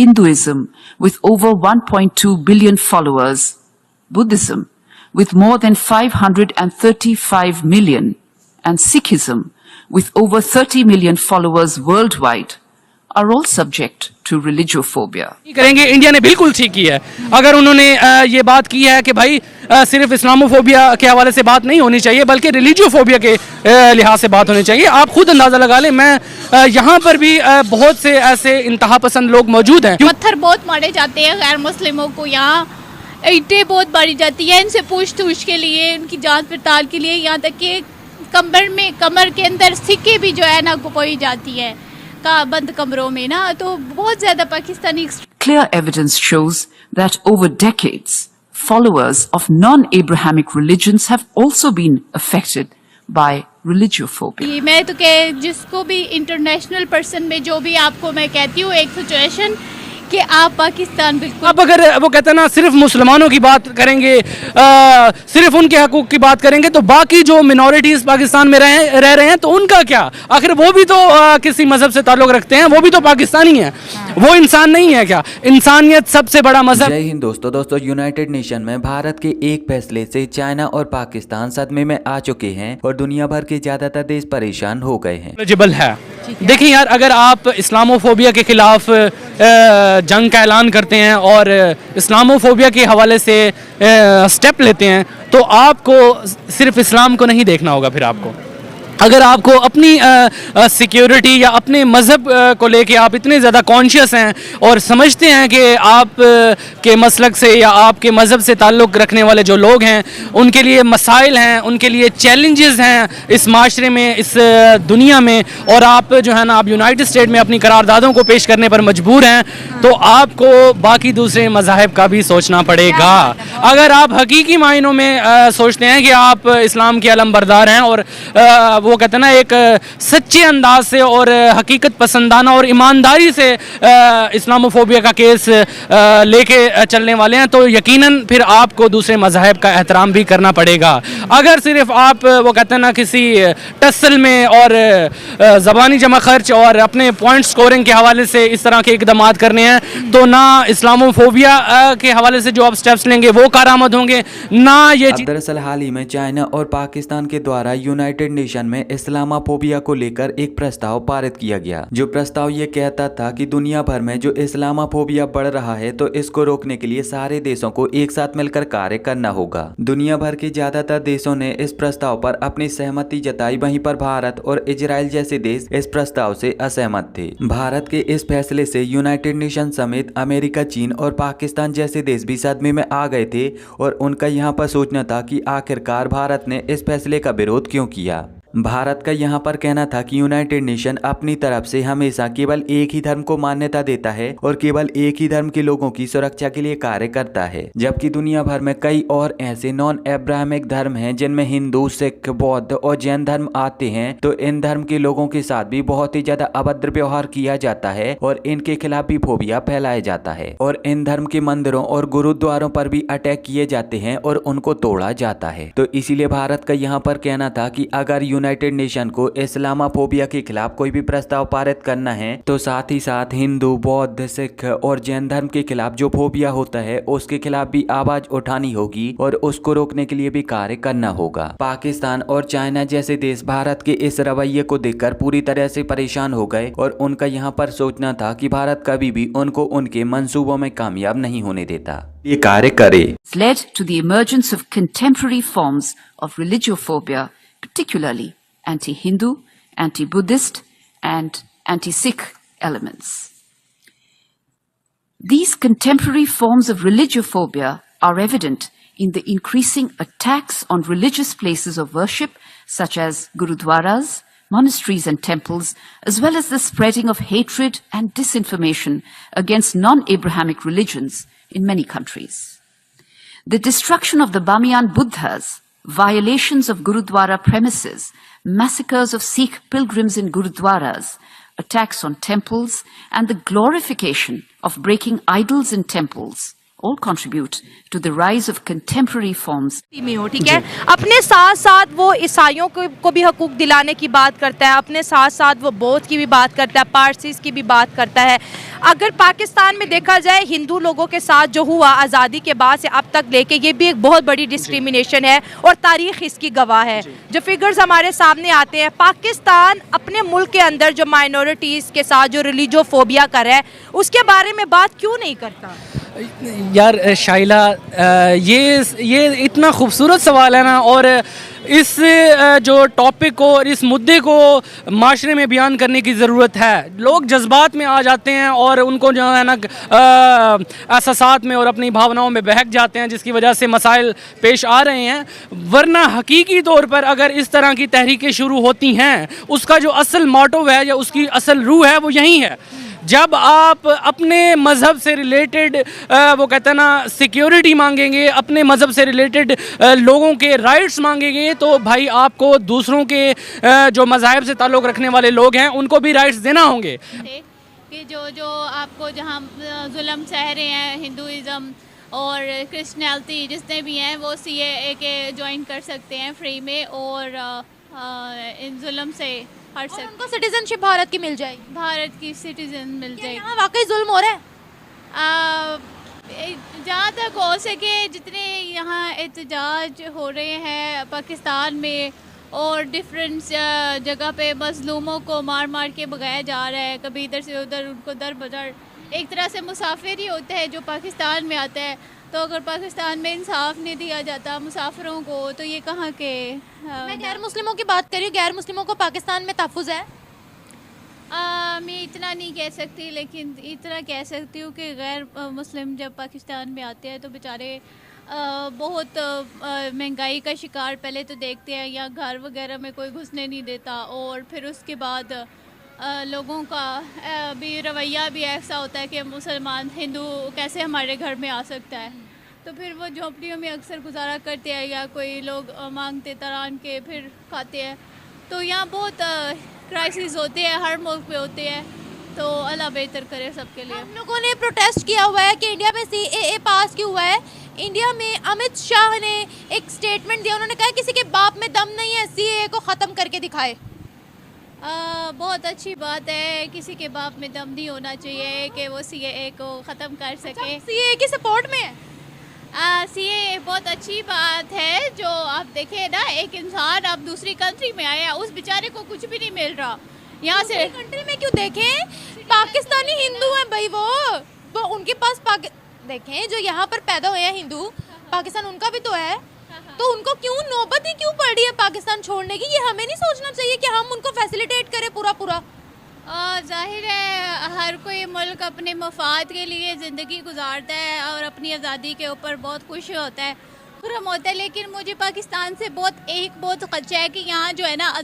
Hinduism with over 1.2 billion followers, Buddhism with more than 535 million, and Sikhism with over 30 million followers worldwide are all subject to religiophobia. करेंगे India ने बिल्कुल ठीक की है। अगर उन्होंने ये बात की है कि भाई सिर्फ इस्लामोफोबिया के हवाले से बात नहीं होनी चाहिए बल्कि रिलीजियोफोबिया के लिहाज से बात होनी चाहिए। आप खुद अंदाज़ा लगा लें, मैं यहाँ पर भी बहुत से ऐसे इंतहा पसंद लोग मौजूद हैं। पत्थर बहुत मारे जाते हैं गैर मुस्लिमों को, यहाँ ईंटें बहुत मारी जाती है इनसे पूछ के लिए, उनकी जांच पड़ताल के लिए, यहाँ तक कि कमर के अंदर सिक्के भी जो है ना गोई जाती है का बंद कमरों में ना, तो बहुत ज्यादा Pakistani. Clear evidence shows that over decades, followers of non-Abrahamic religions have also been affected by religiophobia. मैं तो जिसको भी इंटरनेशनल पर्सन में जो भी आपको मैं कहती हूँ एक सिचुएशन कि आप पाकिस्तान बिल्कुल, अब अगर वो कहते हैं ना सिर्फ मुसलमानों की बात करेंगे, सिर्फ उनके हकूक की बात करेंगे तो बाकी जो मिनॉरिटीज़ पाकिस्तान में रह रहे हैं तो उनका क्या? आखिर वो भी तो किसी मजहब से ताल्लुक़ रखते हैं, वो भी तो पाकिस्तानी हैं, वो इंसान नहीं है क्या? इंसानियत सबसे बड़ा मजहब। जय हिंद दोस्तों, यूनाइटेड नेशन में भारत के एक फैसले से चाइना और पाकिस्तान सदमे में आ चुके हैं और दुनिया भर के ज्यादातर देश परेशान हो गए हैं। एलिजिबल है। देखिए यार, अगर आप इस्लामोफोबिया के खिलाफ जंग का ऐलान करते हैं और इस्लामोफोबिया के हवाले से स्टेप लेते हैं तो आपको सिर्फ इस्लाम को नहीं देखना होगा। फिर आपको अगर आपको अपनी सिक्योरिटी या अपने मज़हब को लेके आप इतने ज़्यादा कॉन्शियस हैं और समझते हैं कि आप के मसलक से या आपके मज़हब से ताल्लुक़ रखने वाले जो लोग हैं उनके लिए मसाइल हैं, उनके लिए चैलेंजेस हैं इस माशरे में, इस दुनिया में, और आप जो है ना आप यूनाइटेड स्टेट में अपनी करारदादों को पेश करने पर मजबूर हैं, तो आपको बाकी दूसरे मज़ाहिब का भी सोचना पड़ेगा। अगर आप हकीकी मायनों में सोचते हैं कि आप इस्लाम के अलमबरदार हैं और वो कहते हैं ना एक सच्चे अंदाज से और हकीकत पसंदाना और ईमानदारी से इस्लामोफोबिया का केस लेके चलने वाले हैं, तो यकीनन फिर आपको दूसरे मज़ाहिब का एहतराम भी करना पड़ेगा। अगर सिर्फ आप वो कहते हैं ना किसी टसल में और ज़बानी जमा खर्च और अपने पॉइंट स्कोरिंग के हवाले से इस तरह के इकदाम करने हैं तो ना इस्लामोफोबिया के हवाले से जो आप स्टेप्स लेंगे वो कारआमद होंगे, ना ये। दरअसल हाल ही में चाइना और पाकिस्तान के द्वारा यूनाइटेड नेशन में इस्लामोफोबिया को लेकर एक प्रस्ताव पारित किया गया। जो प्रस्ताव ये कहता था कि दुनिया भर में जो इस्लामोफोबिया बढ़ रहा है तो इसको रोकने के लिए सारे देशों को एक साथ मिलकर कार्य करना होगा। दुनिया भर के ज्यादातर देशों ने इस प्रस्ताव पर अपनी सहमति जताई, वहीं पर भारत और इजराइल जैसे देश इस प्रस्ताव से असहमत थे। भारत के इस फैसले से यूनाइटेड नेशन समेत अमेरिका, चीन और पाकिस्तान जैसे देश भी सदमे में आ गए थे और उनका यहाँ पर सोचना था कि आखिरकार भारत ने इस फैसले का विरोध क्यों किया। भारत का यहाँ पर कहना था कि यूनाइटेड नेशन अपनी तरफ से हमेशा केवल एक ही धर्म को मान्यता देता है और केवल एक ही धर्म के लोगों की सुरक्षा के लिए कार्य करता है, जबकि दुनिया भर में कई और ऐसे नॉन एब्राहमिक धर्म हैं जिनमें हिंदू, सिख, बौद्ध और जैन धर्म आते हैं। तो इन धर्म के लोगों के साथ भी बहुत ही ज्यादा अभद्र व्यवहार किया जाता है और इनके खिलाफ भी फोबिया फैलाया जाता है और इन धर्म के मंदिरों और गुरुद्वारों पर भी अटैक किए जाते हैं और उनको तोड़ा जाता है। तो इसीलिए भारत का यहाँ पर कहना था कि अगर यूनाइटेड नेशन को इस्लामोफोबिया के खिलाफ कोई भी प्रस्ताव पारित करना है तो साथ ही साथ हिंदू, बौद्ध, सिख और जैन धर्म के खिलाफ जो फोबिया होता है उसके खिलाफ भी आवाज उठानी होगी और उसको रोकने के लिए भी कार्य करना होगा। पाकिस्तान और चाइना जैसे देश भारत के इस रवैये को देखकर पूरी तरह से परेशान हो गए और उनका यहाँ पर सोचना था कि भारत कभी भी उनको उनके मंसूबों में कामयाब नहीं होने देता। ये कार्य करे। Led to the emergence of contemporary forms of religiophobia, particularly anti-Hindu, anti-Buddhist, and anti-Sikh elements. These contemporary forms of religiophobia are evident in the increasing attacks on religious places of worship, such as gurudwaras, monasteries and temples, as well as the spreading of hatred and disinformation against non-Abrahamic religions in many countries. The destruction of the Bamiyan Buddhas, violations of Gurudwara premises, massacres of Sikh pilgrims in Gurudwaras, attacks on temples, and the glorification of breaking idols in temples all contribute to the rise of contemporary forms. ठीक है, अपने साथ साथ वो ईसाइयों को भी हकूक दिलाने की बात करता है, अपने साथ साथ वो बौद्ध की भी बात करता है, पारसीस की भी बात करता है। अगर पाकिस्तान में देखा जाए हिंदू लोगों के साथ जो हुआ आज़ादी के बाद से अब तक लेके, ये भी एक बहुत बड़ी डिस्क्रिमिनेशन है और तारीख इसकी गवाह है। जो फिगर्स हमारे सामने आते हैं, पाकिस्तान अपने मुल्क के अंदर जो माइनॉरिटीज़ के साथ जो रिलीजियोफोबिया कर रहा है उसके बारे में बात क्यों नहीं करता? यार शाइला, ये इतना खूबसूरत सवाल है ना, और इस जो टॉपिक को और इस मुद्दे को माशरे में बयान करने की ज़रूरत है। लोग जज्बात में आ जाते हैं और उनको जो है ना एहसासात में और अपनी भावनाओं में बहक जाते हैं, जिसकी वजह से मसाइल पेश आ रहे हैं। वरना हकीकी तौर पर अगर इस तरह की तहरीकें शुरू होती हैं, उसका जो असल मोटिव है या उसकी असल रूह है वो यही है। जब आप अपने मज़हब से रिलेटेड वो कहते हैं ना सिक्योरिटी मांगेंगे, अपने मज़हब से रिलेटेड लोगों के राइट्स मांगेंगे, तो भाई आपको दूसरों के जो मज़ाहिब से ताल्लुक़ रखने वाले लोग हैं उनको भी राइट्स देना होंगे। कि जो आपको जहाँ जुल्म सह रहे हैं हिंदुइज़म और क्रिश्चियनिटी जितने भी हैं, वो CAA के ज्वाइन कर सकते हैं फ्री में और इन जुल्म से हट सकते। उनको सिटीजनशिप भारत की मिल जाएगी, भारत की सिटीजन मिल जाएगी। यहाँ वाकई जुल्म हो रहा है? जहाँ तक हो सके जितने यहाँ एहतजाज हो रहे हैं पाकिस्तान में और डिफरेंट जगह पे मजलूमों को मार मार के भगाया जा रहा है, कभी इधर से उधर, उनको दर बदर, एक तरह से मुसाफिर ही होता है जो पाकिस्तान में आता है। तो अगर पाकिस्तान में इंसाफ नहीं दिया जाता मुसाफिरों को, तो ये कहाँ के मैं गैर मुस्लिमों की बात कर रही हूँ, गैर मुस्लिमों को पाकिस्तान में तहफ़्फ़ुज़ है? मैं इतना नहीं कह सकती, लेकिन इतना कह सकती हूँ कि गैर मुस्लिम जब पाकिस्तान में आते हैं तो बेचारे बहुत महंगाई का शिकार पहले तो देखते हैं, या घर वगैरह में कोई घुसने नहीं देता, और फिर उसके बाद लोगों का भी रवैया भी ऐसा होता है कि मुसलमान हिंदू कैसे हमारे घर में आ सकता है। तो फिर वो झोंपड़ियों में अक्सर गुजारा करते हैं, या कोई लोग मांगते तरान के फिर खाते हैं। तो यहाँ बहुत क्राइसिस होते हैं, हर मुल्क पे होते हैं। तो अल्लाह बेहतर करे सबके लिए। हम लोगों ने प्रोटेस्ट किया हुआ है कि इंडिया में CAA पास क्यों हुआ है। इंडिया में अमित शाह ने एक स्टेटमेंट दिया, उन्होंने कहा किसी के बाप में दम नहीं है, CAA को ख़त्म करके दिखाए। बहुत अच्छी बात है, किसी के बाप में दम नहीं होना चाहिए कि वो CAA को ख़त्म कर सके। CAA की सपोर्ट में है? CAA बहुत अच्छी बात है। जो आप देखें ना, एक इंसान अब दूसरी कंट्री में आया, उस बेचारे को कुछ भी नहीं मिल रहा। यहाँ से कंट्री में क्यों देखें, पाकिस्तानी हिंदू हैं भाई, वो उनके पास देखें जो यहाँ पर पैदा हुए हैं हिंदू, पाकिस्तान उनका भी तो है, तो उनको क्यों नौबत ही क्यों पड़ रही है पाकिस्तान छोड़ने की? ये हमें नहीं सोचना चाहिए कि हम उनको फैसिलिटेट करें पूरा? जाहिर है हर कोई मुल्क अपने मफाद के लिए ज़िंदगी गुजारता है और अपनी आज़ादी के ऊपर बहुत खुश होता है, खुरम होता है। लेकिन मुझे पाकिस्तान से बहुत खदशा है कि यहाँ जो है ना